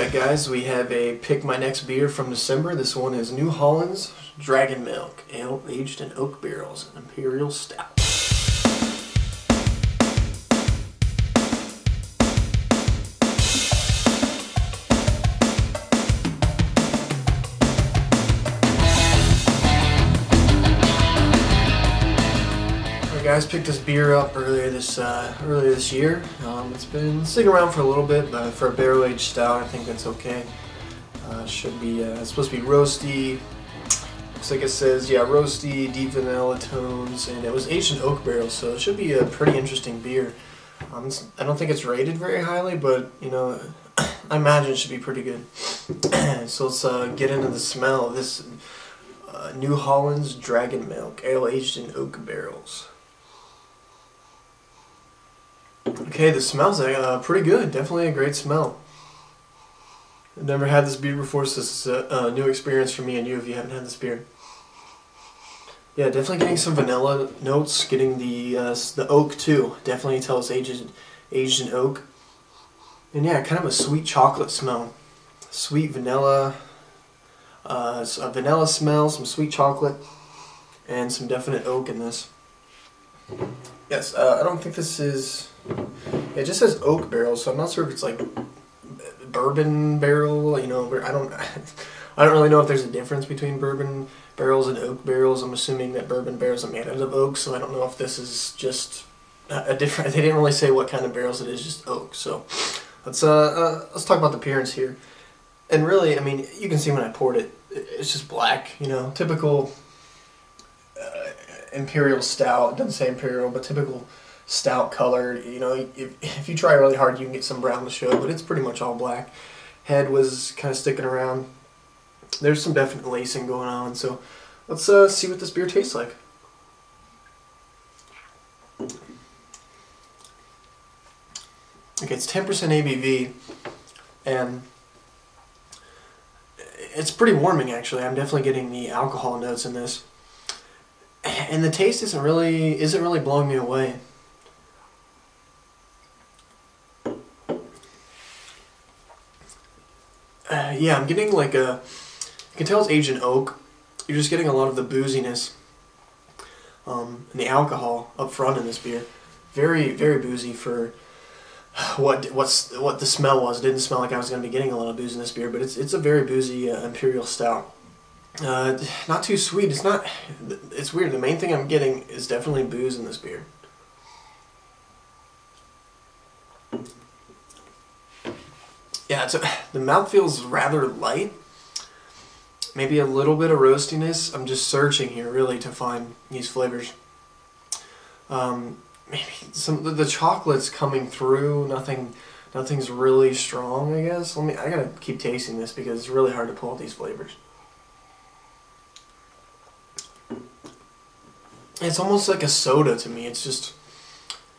Alright guys, we have a pick my next beer from December. This one is New Holland's Dragon Milk, ale aged in oak barrels, an Imperial Stout. Guys, picked this beer up earlier this year. It's been sitting around for a little bit, but for a barrel-aged stout, I think that's okay. Should be it's supposed to be roasty. Looks like it says, yeah, roasty, deep vanilla tones, and it was aged in oak barrels, so it should be a pretty interesting beer. I don't think it's rated very highly, but you know, I imagine it should be pretty good. So let's get into the smell of this New Holland's Dragon Milk, ale aged in oak barrels. Okay, the smells pretty good. Definitely a great smell. I've never had this beer before, so this is a new experience for me and you if you haven't had this beer. Yeah, definitely getting some vanilla notes. Getting the oak too. Definitely tell it's aged in oak. And yeah, kind of a sweet chocolate smell. Sweet vanilla. A vanilla smell, some sweet chocolate, and some definite oak in this. Yes, I don't think this is. It just says oak barrel, so I'm not sure if it's like bourbon barrel. You know, I don't really know if there's a difference between bourbon barrels and oak barrels. I'm assuming that bourbon barrels are made out of oak, so I don't know if this is just a different. They didn't really say what kind of barrels it is, just oak. So let's talk about the appearance here. And really, I mean, you can see when I poured it, it's just black. You know, typical Imperial Stout. It doesn't say Imperial, but typical stout color. You know, if you try really hard, you can get some brown to show, but it's pretty much all black. Head was kind of sticking around. There's some definite lacing going on, so let's see what this beer tastes like. Okay, it's 10% ABV, and it's pretty warming actually. I'm definitely getting the alcohol notes in this. And the taste isn't really blowing me away. Yeah, I'm getting like you can tell it's aged in oak. You're just getting a lot of the booziness and the alcohol up front in this beer. Very, very boozy for what the smell was. It didn't smell like I was going to be getting a lot of booze in this beer, but it's a very boozy Imperial Stout. Not too sweet. It's weird. The main thing I'm getting is definitely booze in this beer. Yeah, the mouthfeel is rather light. Maybe a little bit of roastiness. I'm just searching here really to find these flavors. Maybe the chocolate's coming through. Nothing's really strong, I guess. I gotta keep tasting this because it's really hard to pull out these flavors. It's almost like a soda to me. It's just,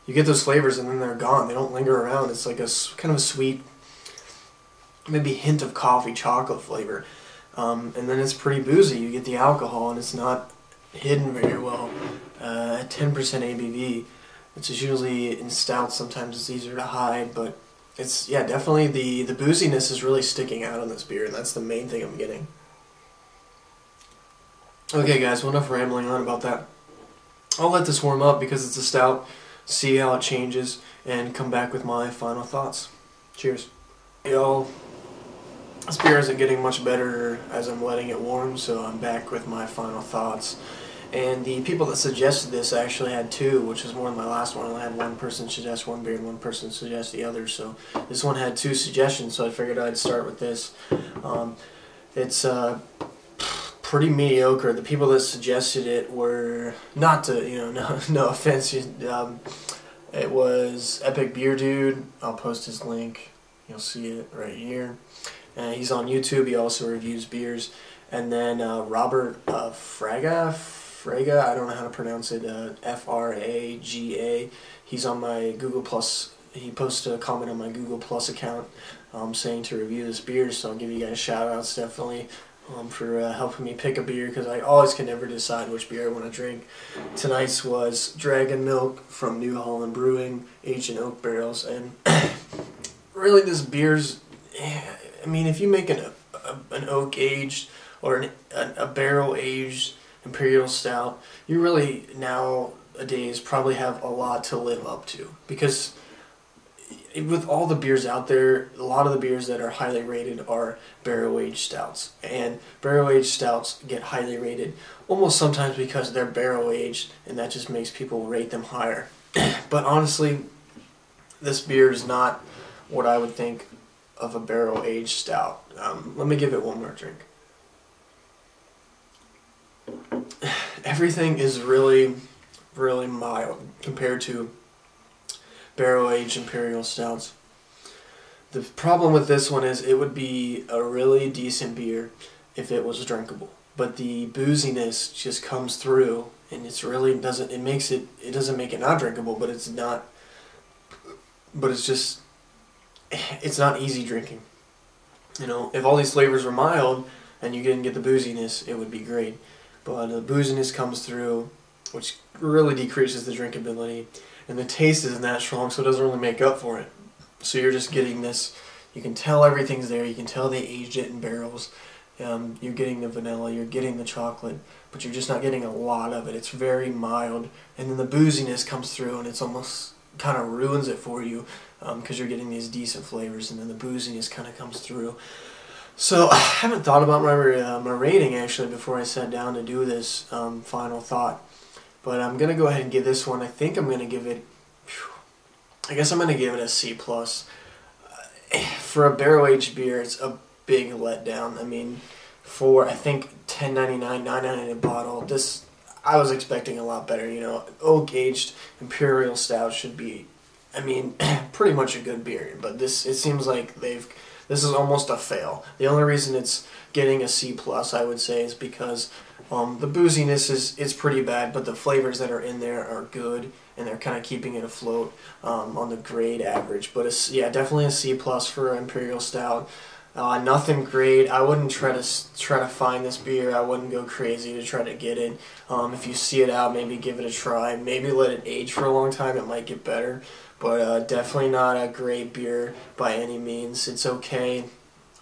you get those flavors and then they're gone. They don't linger around. It's like a kind of a sweet, maybe hint of coffee chocolate flavor. And then it's pretty boozy. You get the alcohol and it's not hidden very well. 10% ABV, which is usually in stouts, sometimes it's easier to hide, but it's, yeah, definitely the booziness is really sticking out on this beer, and that's the main thing I'm getting. Okay guys, well, enough rambling on about that. I'll let this warm up because it's a stout, see how it changes, and come back with my final thoughts. Cheers. Y'all, this beer isn't getting much better as I'm letting it warm, so I'm back with my final thoughts. And the people that suggested this actually had two, which is more than my last one. I had one person suggest one beer and one person suggest the other, so this one had two suggestions, so I figured I'd start with this. It's pretty mediocre. The people that suggested it were, not to, you know, no offense, it was Epic Beer Dude. I'll post his link. You'll see it right here. He's on YouTube. He also reviews beers. And then Robert Fraga, I don't know how to pronounce it, F-R-A-G-A. He's on my Google Plus. He posted a comment on my Google Plus account saying to review this beer, so I'll give you guys shout outs definitely for helping me pick a beer, because I always can never decide which beer I want to drink. Tonight's was Dragon Milk from New Holland Brewing, aged in oak barrels, and really this beer's, I mean, if you make an oak aged or a barrel aged imperial stout, you really nowadays probably have a lot to live up to, because with all the beers out there, a lot of the beers that are highly rated are barrel-aged stouts. And barrel-aged stouts get highly rated almost sometimes because they're barrel-aged, and that just makes people rate them higher. But honestly, this beer is not what I would think of a barrel-aged stout. Let me give it one more drink. Everything is really, really mild compared to barrel-aged imperial stouts. The problem with this one is it would be a really decent beer if it was drinkable, but the booziness just comes through, and it doesn't make it not drinkable, but it's not easy drinking. You know, if all these flavors were mild and you didn't get the booziness, it would be great, but the booziness comes through, which really decreases the drinkability. And the taste isn't that strong, so it doesn't really make up for it. So you're just getting this, you can tell everything's there, you can tell they aged it in barrels. You're getting the vanilla, you're getting the chocolate, but you're just not getting a lot of it. It's very mild, and then the booziness comes through, and it's almost kind of ruins it for you, because you're getting these decent flavors, and then the booziness kind of comes through. So I haven't thought about my rating actually before I sat down to do this final thought. But I'm going to go ahead and give this one, I think I'm going to give it, I guess I'm going to give it a C+. For a barrel-aged beer, it's a big letdown. I mean, for I think $10.99, $9.99 a bottle, I was expecting a lot better. You know, oak-aged imperial stout should be, I mean, pretty much a good beer. But it seems like this is almost a fail. The only reason it's getting a C+, I would say, is because the booziness is pretty bad, but the flavors that are in there are good, and they're kind of keeping it afloat on the grade average. But yeah, definitely a C+ for Imperial Stout. Nothing great. I wouldn't try to find this beer. I wouldn't go crazy to try to get it. If you see it out, maybe give it a try. Maybe let it age for a long time. It might get better. But definitely not a great beer by any means. It's okay.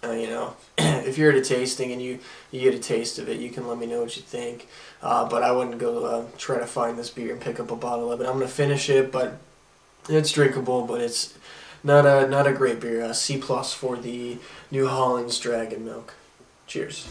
You know, if you're at a tasting and you get a taste of it, you can let me know what you think. But I wouldn't go try to find this beer and pick up a bottle of it. I'm going to finish it, but it's drinkable, but it's not a great beer. C+ for the New Holland's Dragon Milk. Cheers.